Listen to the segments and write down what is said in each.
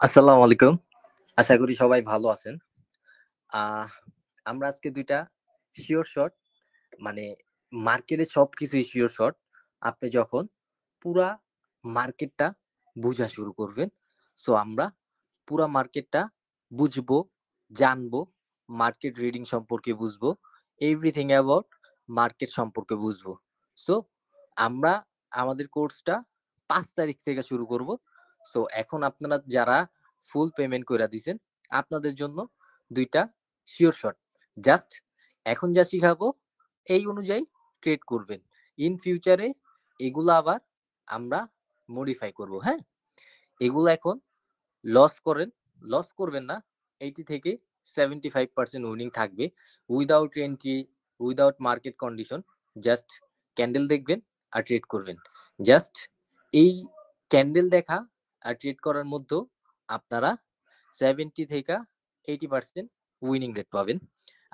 আসসালামু আলাইকুম। আশা করি সবাই ভালো আছেন। আহ আমরা আজকে ২ টা শিওর শট মানে মার্কেটে সবকিছুই শিওর শট। আপনি যখন পুরা মার্কেটটা বুঝা শুরু করবেন। সো আমরা পুরা মার্কেটটা বুঝবো, জানবো, মার্কেট রিডিং সম্পর্কে বুঝবো, এভরিথিং অ্যাবাউট মার্কেট সম্পর্কে বুঝবো। সো আমরা আমাদের কোর্সটা ৫ তারিখ থেকে শুরু করব। সো এখন আপনারা যারা ফুল পেমেন্ট কইরা দিছেন, আপনাদের জন্য ২ টা শিওর শট। জাস্ট এখন যা শিখাবো এই অনুযায়ী ট্রেড করবেন। ইন ফিউচারে এগুলা আবার আমরা মডিফাই করব, হ্যাঁ? এগুলো এখন লস করবেন না। 80 থেকে 75% উইনিং থাকবে without entry, without market condition. Just candle দেখবেন আর ট্রেড করবেন। জাস্ট এই ক্যান্ডেল দেখা আর ট্রেড করার মধ্যে আপনারা 70 থেকে 80% উইনিং রেট পাবেন।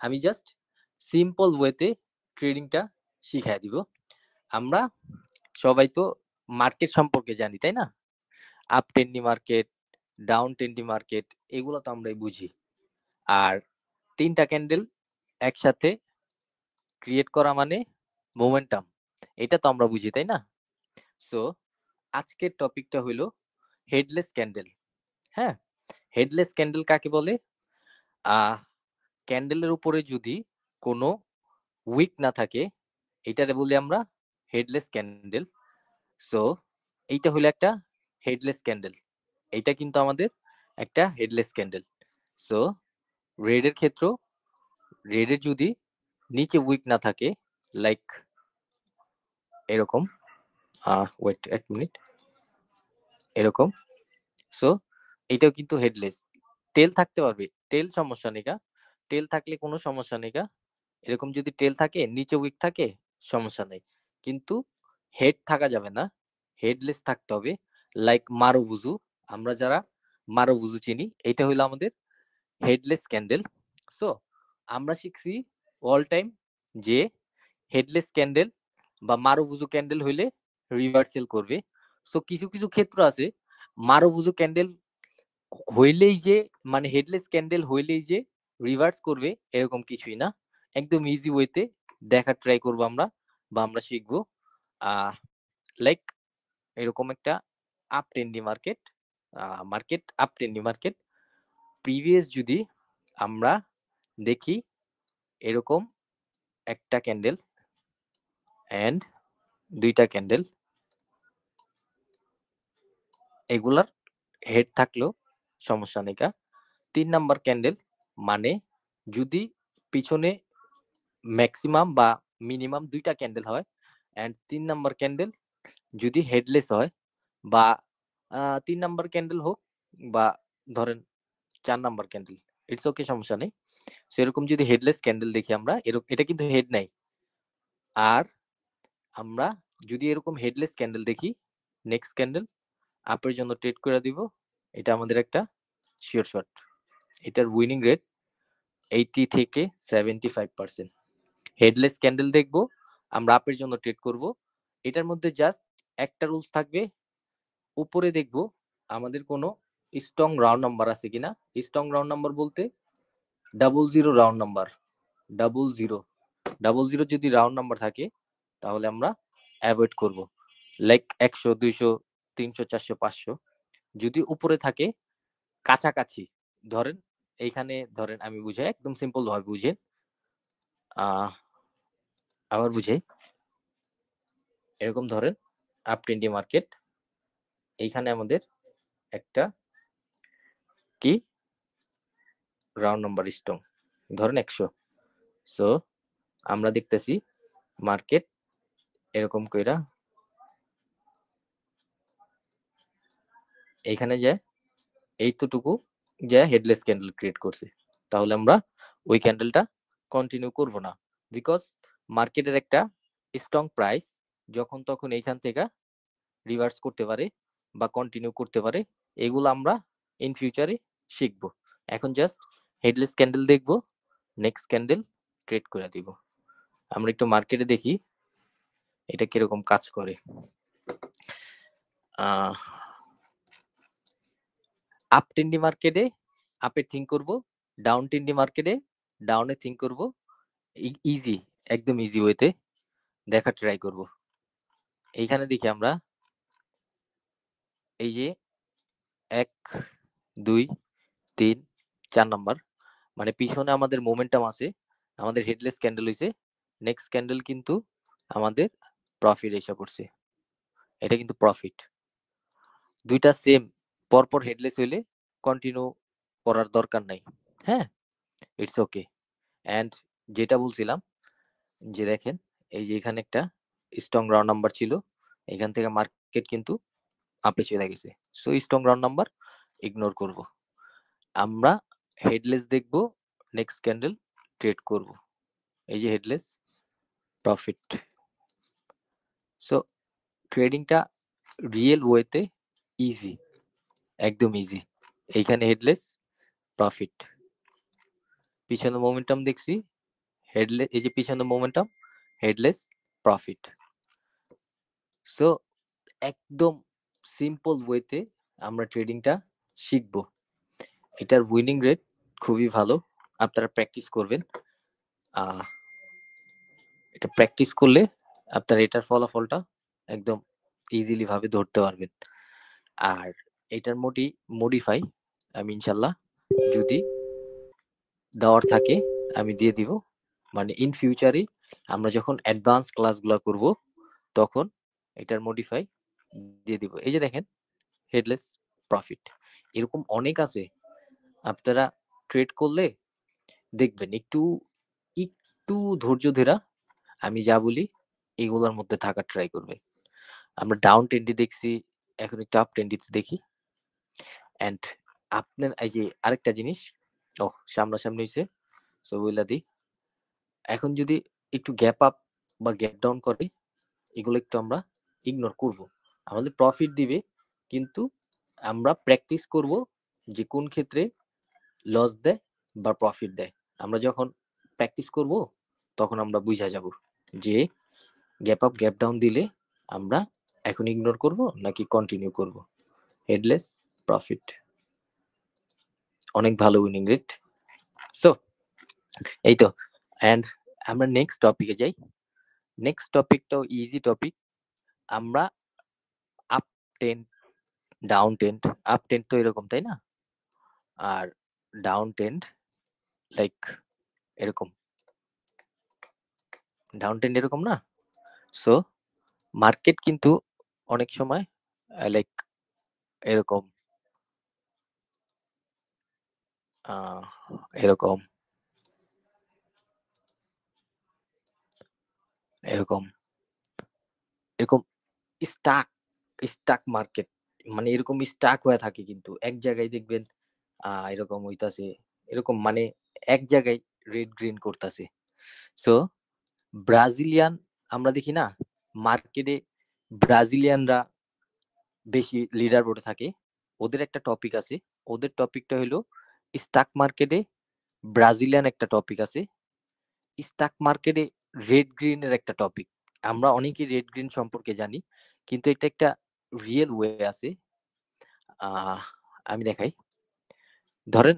আমি জাস্ট সিম্পল ওয়েতে ট্রেডিংটা শিখাই দিব। আমরা সবাই তো মার্কেট সম্পর্কে জানি, তাই না? Up trendy market, down trendy market, এগুলো তো আমরাই বুঝি। আর ৩টা ক্যান্ডেল একসাথে ক্রিয়েট করা মানে মোমেন্টাম, এটা তো আমরা বুঝি, তাই না? সো আজকের টপিকটা হইলো হেডলেস ক্যান্ডেল। হ্যাঁ, হেডলেস ক্যান্ডেল কাকে বলে? আহ ক্যান্ডেলের উপরে যদি কোনো উইক না থাকে, এটারে বলি আমরা হেডলেস ক্যান্ডেল। সো এইটা হলো একটা হেডলেস ক্যান্ডেল। এইটা কিন্তু আমাদের একটা হেডলেস ক্যান্ডেল। সো রেডের ক্ষেত্রেও রেডের যদি নিচে উইক না থাকে, লাইক এরকম, ওয়েট এক মিনিট, এরকম। সো এটাও কিন্তু হেডলেস। টেল থাকতে পারবে, টেল সমস্যা নেই গা, টেল থাকলে কোনো সমস্যা নেই গা। এরকম যদি টেল থাকে, নিচে উইক থাকে, সমস্যা নেই। কিন্তু হেড থাকা যাবে না, হেডলেস থাকতে হবে। লাইক মারুবুজু, আমরা যারা মারুবুজু চিনি, এটা হলো আমাদের হেডলেস ক্যান্ডেল। সো আমরা শিখছি অল টাইম যে হেডলেস ক্যান্ডেল বা মারুবুজু ক্যান্ডেল হইলে রিভার্সেল করবে। সো কিছু কিছু ক্ষেত্র আছে মারুবুজু ক্যান্ডেল হইলেই যে, মানে হেডলেস ক্যান্ডেল হইলেই যে রিভার্স করবে, এরকম কিছুই না। একদম ইজি ওয়েতে দেখার ট্রাই করবো আমরা, বা আমরা শিখবো। লাইক এরকম একটা up trendy market, up trendy market previous যদি আমরা দেখি, এরকম একটা ক্যান্ডেল এন্ড ২টা ক্যান্ডেল, এগুলার হেড থাকলেও সমস্যা নেই গা। ৩ নাম্বার ক্যান্ডেল মানে যদি পিছনে ম্যাক্সিমাম বা মিনিমাম ২টা ক্যান্ডেল হয় এন্ড ৩ নাম্বার ক্যান্ডেল যদি হেডলেস হয়, বা ৩ নাম্বার ক্যান্ডেল হোক, বা ধরেন ৪ নাম্বার ক্যান্ডেল, ইটস ওকে, সমস্যা নেই। সেরকম যদি হেডলেস ক্যান্ডেল দেখি আমরা, এটা কিন্তু হেড নাই। আর আমরা যদি এরকম হেডলেস ক্যান্ডেল দেখি, নেক্সট ক্যান্ডেল আপের জন্য ট্রেড করে দিব। এটা আমাদের একটা শিওর শট। এটার উইনিং রেট 80 থেকে 75%। হেডলেস ক্যান্ডেল দেখবো, আমরা আপের জন্য ট্রেড করব। এটার মধ্যে জাস্ট একটা রুলস থাকবে, উপরে দেখবো আমাদের কোনো স্ট্রং রাউন্ড নাম্বার আছে কিনা। স্ট্রং রাউন্ড নাম্বার বলতে 00 রাউন্ড নাম্বার, 00 00 যদি রাউন্ড নাম্বার থাকে, তাহলে আমরা অ্যাভয়েড করব। লাইক 100, 200, 300, 400, 500 যদি উপরে থাকে, কাছাকাছি, ধরেন এইখানে, ধরেন আমি বুঝাই, একদম সিম্পল ভাবে বুঝেন। আহ আবার বুঝাই, এরকম ধরেন আপ ট্রেন্ডি মার্কেট, এইখানে আমাদের একটা কি রাউন্ড নাম্বার স্ট্রং, ধরেন 100। সো আমরা দেখতেছি মার্কেট এরকম কইরা এইখানে যায়, এইতটুকু যায় হেডলেস ক্যান্ডেল ক্রিয়েট করছে। তাহলে আমরা ওই ক্যান্ডেলটা কন্টিনিউ করব না, বিকজ মার্কেটের একটা স্ট্রং প্রাইস যখন তখন এইখান থেকে রিভার্স করতে পারে বা কন্টিনিউ করতে পারে। এগুলো আমরা ইন ফিউচারে শিখব। এখন জাস্ট হেডলেস ক্যান্ডেল দেখব, নেক্সট ক্যান্ডেল ট্রেড করে দিব। আমরা একটু মার্কেটে দেখি এটা কিরকম কাজ করে। আপ ট্রেন্ডি মার্কেটে আপে থিঙ্ক করব, ডাউন ট্রেন্ডি মার্কেটে ডাউনে থিঙ্ক করব। ইজি, একদম ইজি ওয়েতে দেখা ট্রাই করব। এইখানে দেখি আমরা এই যে ১, ২, ৩, ৪ নাম্বার, মানে পিছনে আমাদের মোমেন্টাম আছে, আমাদের হেডলেস ক্যান্ডেল হইছে, নেক্সট ক্যান্ডেল কিন্তু আমাদের প্রফিট এসে পড়ছে। এটা কিন্তু প্রফিট। দুইটা সেম পরপর হেডলেস হইলে কন্টিনিউ করার দরকার নাই। হ্যাঁ, ইটস ওকে। অ্যান্ড যেটা বলছিলাম যে দেখেন এই যে এখানে একটা স্ট্রং রাউন্ড নাম্বার ছিল, এখান থেকে মার্কেট কিন্তু আপে চলে গেছে। So strong round number ignore করব। আমরা হেডলেস দেখব, নেক্সট ক্যান্ডেল ট্রেড করব। এই যে হেডলেস প্রফিট। সো ট্রেডিংটা রিয়েল ওয়েতে ইজি, একদম ইজি। এইখানে হেডলেস প্রফিট, পিছনে মোমেন্টাম দেখছি, হেডলেস, এই যে পিছনে মোমেন্টাম, হেডলেস প্রফিট। সো একদম সিম্পল ওয়েতে আমরা ট্রেডিংটা শিখব। এটার উইনিং রেট খুবই ভালো, আপনারা প্র্যাকটিস করবেন। এটা প্র্যাকটিস করলে আপনারা এটার ফলাফলটা একদম ইজিলি ভাবে ধরতে পারবেন। আর এটার মডিফাই আমি ইনশাল্লাহ যদি দেওয়ার থাকে আমি দিয়ে দিব, মানে ইন ফিউচারে আমরা যখন অ্যাডভান্স ক্লাসগুলো করব তখন এটার মডিফাই দিয়ে দিব। এই যে দেখেন হেডলেস প্রফিট, এরকম অনেক আছে। আপনারা ট্রেড করলে দেখবেন একটু একটু ধৈর্য ধরা আমি যা বলি এগুলোর মধ্যে থাকার ট্রাই করবেন। আমরা ডাউন টেন্ডি দেখছি, এখন একটু আপ টেন্ডি দেখি। এন্ড আপনার এই যে আরেকটা জিনিস, ও সামনাসামনি হইছে, সো বইলা দিই। এখন যদি একটু গ্যাপ আপ বা গ্যাপ ডাউন করে, এগুলো একটু আমরা ইগনোর করব। আমাদের প্রফিট দিবে, কিন্তু আমরা প্র্যাকটিস করব যে কোন ক্ষেত্রে লস দেয় বা প্রফিট দেয়। আমরা যখন প্র্যাকটিস করব তখন আমরা বুঝা যাব যে গ্যাপ আপ গ্যাপ ডাউন দিলে আমরা এখন ইগনোর করব নাকি কন্টিনিউ করব। হেডলেস প্রফিট, অনেক ভালো উইনিং রেট। সো এই তো, এন্ড আমরা নেক্সট টপিকে যাই। নেক্সট টপিকটাও ইজি টপিক। আমরা uptrend, downtrend, uptrend তো এরকম তাই না, আর ডাউন টেন্ড লাইক এরকম, ডাউন টেন্ড এরকম না। সো মার্কেট কিন্তু অনেক সময় লাইক এরকম এরকম এরকম এরকম স্টাক, স্টাক মার্কেট, মানে এরকম স্টাক হয়ে থাকে, কিন্তু এক জায়গায় দেখবেন এরকম হইতাছে, এরকম মানে এক জায়গায় রেড গ্রিন করতেছে। সো ব্রাজিলিয়ান আমরা দেখি না মার্কেটে, ব্রাজিলিয়ানরা বেশি লিডার বোর্ডে থাকে। ওদের একটা টপিক আছে, ওদের টপিকটা হলো স্টক মার্কেটে ব্রাজিলিয়ান একটা টপিক আছে, স্টক মার্কেটে রেড গ্রিন এর একটা টপিক। আমরা অনেকেই রেড গ্রিন সম্পর্কে জানি, কিন্তু এটা একটা রিয়েল ওয়ে আছে। আমি দেখাই, ধরেন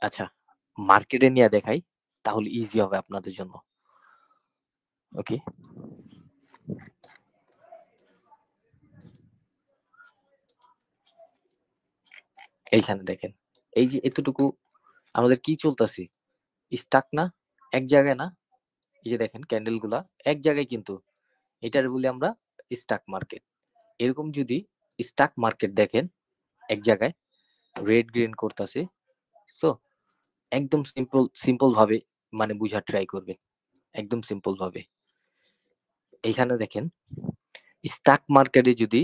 আচ্ছা মার্কেটে নিয়ে দেখাই, তাহলে ইজি হবে আপনাদের জন্য। ওকে, এইখানে দেখেন, এই যে এতটুকু আমাদের কি চলতেছে, স্টাক না, এক জায়গায় না। এই যে দেখেন ক্যান্ডেল গুলা এক জায়গায়, কিন্তু এটার বলি আমরা স্টাক মার্কেট। এরকম যদি স্টাক মার্কেট দেখেন এক জায়গায় রেড গ্রিন করতেছে, সো একদম সিম্পল সিম্পল ভাবে মানে বুঝার ট্রাই করবেন, একদম সিম্পল ভাবে। এইখানে দেখেন স্টাক মার্কেটে যদি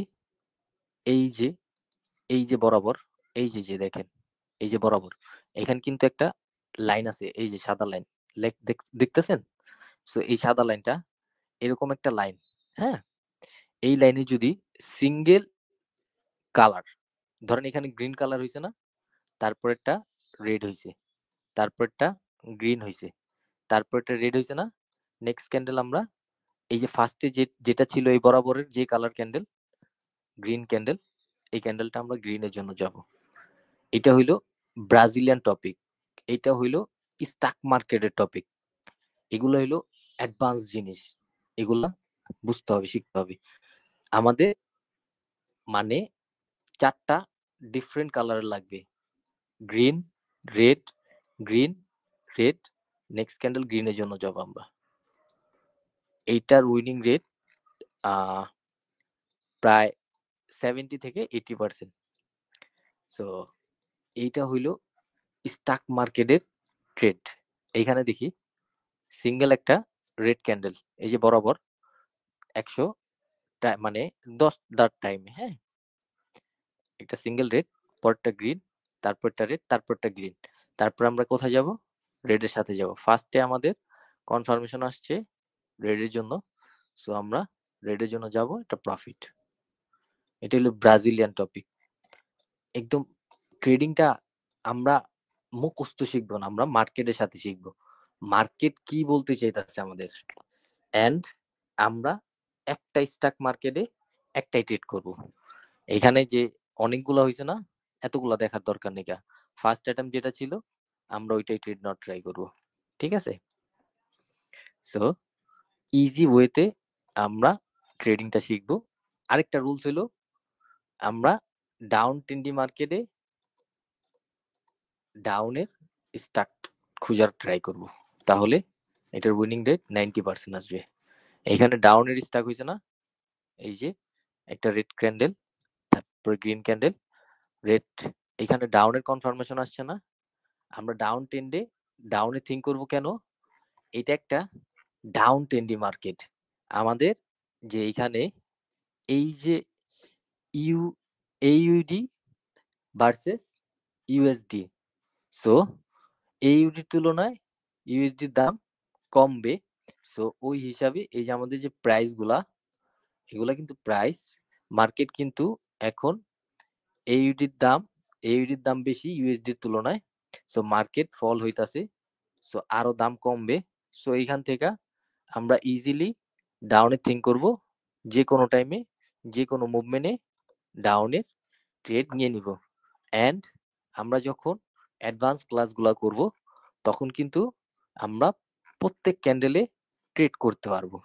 এই যে এই যে বরাবর, এই যে যে দেখেন এই যে বরাবর, এখানে কিন্তু একটা লাইন আছে, এই যে সাদা লাইন দেখতেছেন। সো এই সাদা লাইনটা এরকম একটা লাইন, হ্যাঁ, এই লাইনে যদি সিঙ্গেল কালার, ধরেন এখানে গ্রিন কালার হয়েছে না, তারপরেরটা রেড হয়েছে, তারপরেরটা গ্রিন হয়েছে, তারপরেরটা রেড হয়েছে না, নেক্সট ক্যান্ডেল আমরা এই যে ফার্স্টে যেটা ছিল এই বরাবরের যে কালার ক্যান্ডেল, গ্রিন ক্যান্ডেল, এই ক্যান্ডেলটা আমরা গ্রিনের জন্য যাব। এটা হইলো ব্রাজিলিয়ান টপিক, এটা হইলো স্টক মার্কেটের টপিক, এগুলো হইলো অ্যাডভান্স জিনিস, এগুলা বুঝতে হবে, শিখতে হবে আমাদের। মানে 4টা ডিফারেন্ট কালারের লাগবে, green, red, green, red, next candle গ্রিনের জন্য যাব আমরা। এইটার উইনিং রেট প্রায় 70 থেকে 80%। সো এইটা হইলো স্টক মার্কেটের ট্রেড। এইখানে দেখি সিঙ্গেল একটা রেড ক্যান্ডেল, এই যে বরাবর 100 মানে 10 দার টাইমে, হ্যাঁ, একটা সিঙ্গেল রেড, পরটা গ্রিন, তারপরটা রেড, তারপরটা গ্রিন, তারপর আমরা কোথায় যাব, রেডের সাথে যাব। ফার্স্টে আমাদের কনফার্মেশন আসছে রেডের জন্য, সো আমরা রেডের জন্য যাব, এটা প্রফিট। এটা হলো ব্রাজিলিয়ান টপিক। একদম ট্রেডিংটা আমরা মুখস্থ শিখবো না, আমরা মার্কেটের সাথে শিখবো, মার্কেট কি বলতে চাইতেছে আমাদের, এন্ড আমরা একটা স্টক মার্কেটে একটাই ট্রেড করব। এখানে যে অনেকগুলা হয়েছে না, এতগুলা দেখার দরকার নেই। ফার্স্ট অ্যাটেম্প যেটা ছিল আমরা ওইটাই ট্রেড নট ট্রাই করব, ঠিক আছে। সো ইজি ওয়েতে আমরা ট্রেডিংটা শিখবো। আরেকটা রুলস হলো আমরা ডাউন ট্রেন্ডি মার্কেটে ডাউনের স্টক খোঁজার ট্রাই করব, তাহলে এটার উইনিং রেট 90% আসবে। এখানে ডাউনের স্টক হয়েছে না, এই যে একটা রেড ক্যান্ডেল, তারপর গ্রিন ক্যান্ডেল, রেড, এখানে ডাউনের কনফার্মেশন আসছে না, আমরা ডাউন ট্রেন্ডে ডাউনে থিঙ্ক করব কেন, এটা একটা ডাউন ট্রেন্ডি মার্কেট আমাদের, যে এখানে এই যে U AUD versus USD, so এইউডির তুলনায় ইউএসডির দাম কমবে। সো ওই হিসাবে এই যে আমাদের যে প্রাইস গুলা, এগুলা কিন্তু প্রাইস, মার্কেট কিন্তু এখন এইউডির দাম, এইউডির দাম বেশি ইউএসডির তুলনায়, সো মার্কেট ফল হইতাছে, সো আরো দাম কমবে। সো এইখান থেকে আমরা ইজিলি ডাউনে থিঙ্ক করব, যে কোনো টাইমে যে কোনো মুভমেন্টে ডাউনের ট্রেড নিয়ে নিব। এন্ড আমরা যখন অ্যাডভান্স ক্লাসগুলা করব তখন কিন্তু আমরা প্রত্যেক ক্যান্ডেলে ট্রেড করতে পারবো।